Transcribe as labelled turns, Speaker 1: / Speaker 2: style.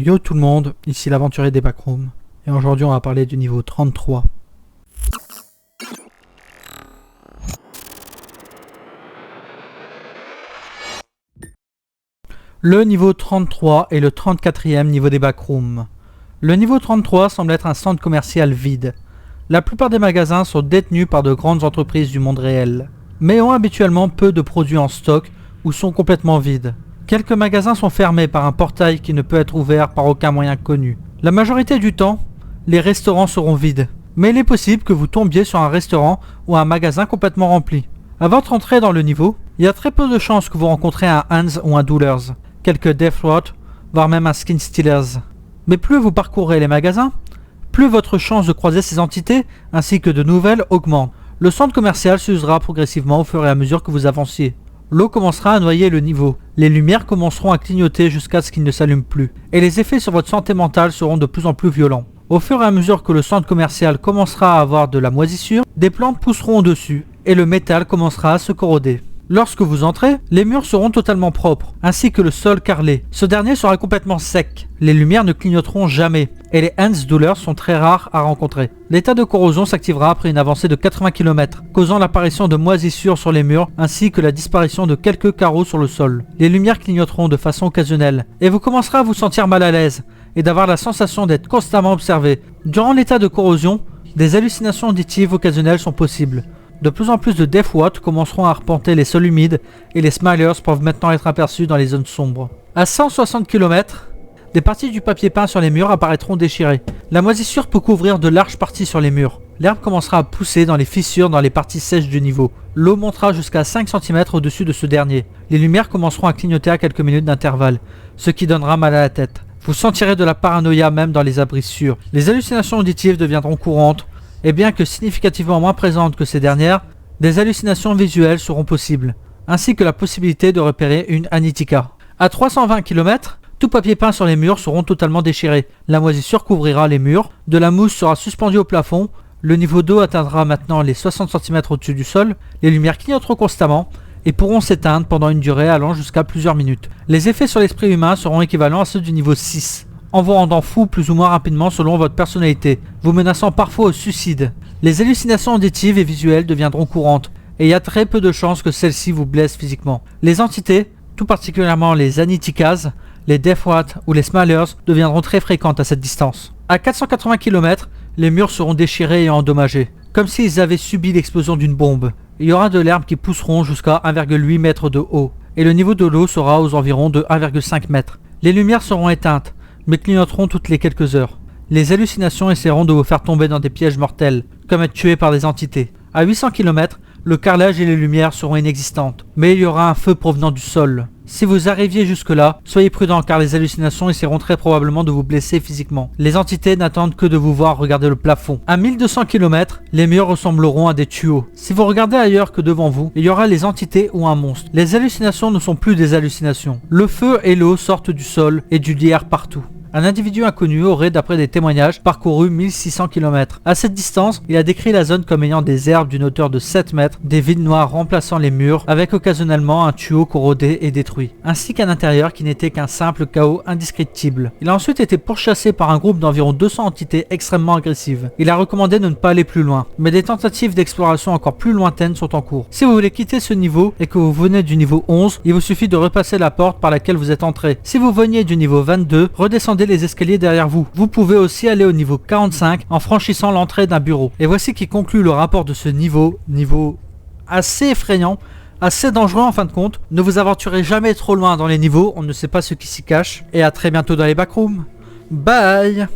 Speaker 1: Yo tout le monde, ici l'aventurier des backrooms, et aujourd'hui on va parler du niveau 33. Le niveau 33 est le 34e niveau des backrooms. Le niveau 33 semble être un centre commercial vide. La plupart des magasins sont détenus par de grandes entreprises du monde réel, mais ont habituellement peu de produits en stock ou sont complètement vides. Quelques magasins sont fermés par un portail qui ne peut être ouvert par aucun moyen connu. La majorité du temps, les restaurants seront vides, mais il est possible que vous tombiez sur un restaurant ou un magasin complètement rempli. À votre entrée dans le niveau, il y a très peu de chances que vous rencontrez un Hans ou un Doolers, quelques Deathroot, voire même un Skin Stealers. Mais plus vous parcourez les magasins, plus votre chance de croiser ces entités ainsi que de nouvelles augmente. Le centre commercial s'usera progressivement au fur et à mesure que vous avanciez. L'eau commencera à noyer le niveau, les lumières commenceront à clignoter jusqu'à ce qu'ils ne s'allument plus, et les effets sur votre santé mentale seront de plus en plus violents. Au fur et à mesure que le centre commercial commencera à avoir de la moisissure, des plantes pousseront au-dessus, et le métal commencera à se corroder. Lorsque vous entrez, les murs seront totalement propres, ainsi que le sol carrelé. Ce dernier sera complètement sec. Les lumières ne clignoteront jamais, et les Hans Doolers sont très rares à rencontrer. L'état de corrosion s'activera après une avancée de 80 km, causant l'apparition de moisissures sur les murs, ainsi que la disparition de quelques carreaux sur le sol. Les lumières clignoteront de façon occasionnelle, et vous commencerez à vous sentir mal à l'aise, et d'avoir la sensation d'être constamment observé. Durant l'état de corrosion, des hallucinations auditives occasionnelles sont possibles. De plus en plus de Deathroot commenceront à arpenter les sols humides et les Smilers peuvent maintenant être aperçus dans les zones sombres. À 160 km, des parties du papier peint sur les murs apparaîtront déchirées. La moisissure peut couvrir de larges parties sur les murs. L'herbe commencera à pousser dans les fissures dans les parties sèches du niveau. L'eau montera jusqu'à 5 cm au-dessus de ce dernier. Les lumières commenceront à clignoter à quelques minutes d'intervalle, ce qui donnera mal à la tête. Vous sentirez de la paranoïa même dans les abris sûrs. Les hallucinations auditives deviendront courantes, et bien que significativement moins présentes que ces dernières, des hallucinations visuelles seront possibles, ainsi que la possibilité de repérer une Anitika. À 320 km, tout papier peint sur les murs seront totalement déchirés. La moisissure couvrira les murs, de la mousse sera suspendue au plafond, le niveau d'eau atteindra maintenant les 60 cm au-dessus du sol, les lumières clignoteront constamment et pourront s'éteindre pendant une durée allant jusqu'à plusieurs minutes. Les effets sur l'esprit humain seront équivalents à ceux du niveau 6. En vous rendant fou plus ou moins rapidement selon votre personnalité, vous menaçant parfois au suicide. Les hallucinations auditives et visuelles deviendront courantes, et il y a très peu de chances que celles-ci vous blessent physiquement. Les entités, tout particulièrement les Anitikas, les Deathroot ou les Smilers, deviendront très fréquentes à cette distance. À 480 km, les murs seront déchirés et endommagés, comme s'ils avaient subi l'explosion d'une bombe. Il y aura de l'herbe qui pousseront jusqu'à 1,8 m de haut, et le niveau de l'eau sera aux environs de 1,5 m. Les lumières seront éteintes, mais clignoteront toutes les quelques heures. Les hallucinations essaieront de vous faire tomber dans des pièges mortels, comme être tué par des entités. À 800 km, le carrelage et les lumières seront inexistantes, mais il y aura un feu provenant du sol. Si vous arriviez jusque-là, soyez prudent car les hallucinations essaieront très probablement de vous blesser physiquement. Les entités n'attendent que de vous voir regarder le plafond. À 1200 km, les murs ressembleront à des tuyaux. Si vous regardez ailleurs que devant vous, il y aura les entités ou un monstre. Les hallucinations ne sont plus des hallucinations. Le feu et l'eau sortent du sol et du lierre partout. Un individu inconnu aurait, d'après des témoignages, parcouru 1600 km. À cette distance, il a décrit la zone comme ayant des herbes d'une hauteur de 7 mètres, des vides noires remplaçant les murs, avec occasionnellement un tuyau corrodé et détruit, ainsi qu'un intérieur qui n'était qu'un simple chaos indescriptible. Il a ensuite été pourchassé par un groupe d'environ 200 entités extrêmement agressives. Il a recommandé de ne pas aller plus loin, mais des tentatives d'exploration encore plus lointaines sont en cours. Si vous voulez quitter ce niveau et que vous venez du niveau 11, il vous suffit de repasser la porte par laquelle vous êtes entré. Si vous veniez du niveau 22, redescendez les escaliers derrière vous. Vous pouvez aussi aller au niveau 45 en franchissant l'entrée d'un bureau. Et voici qui conclut le rapport de ce niveau assez effrayant, assez dangereux en fin de compte. Ne vous aventurez jamais trop loin dans les niveaux, on ne sait pas ce qui s'y cache. Et à très bientôt dans les backrooms. Bye!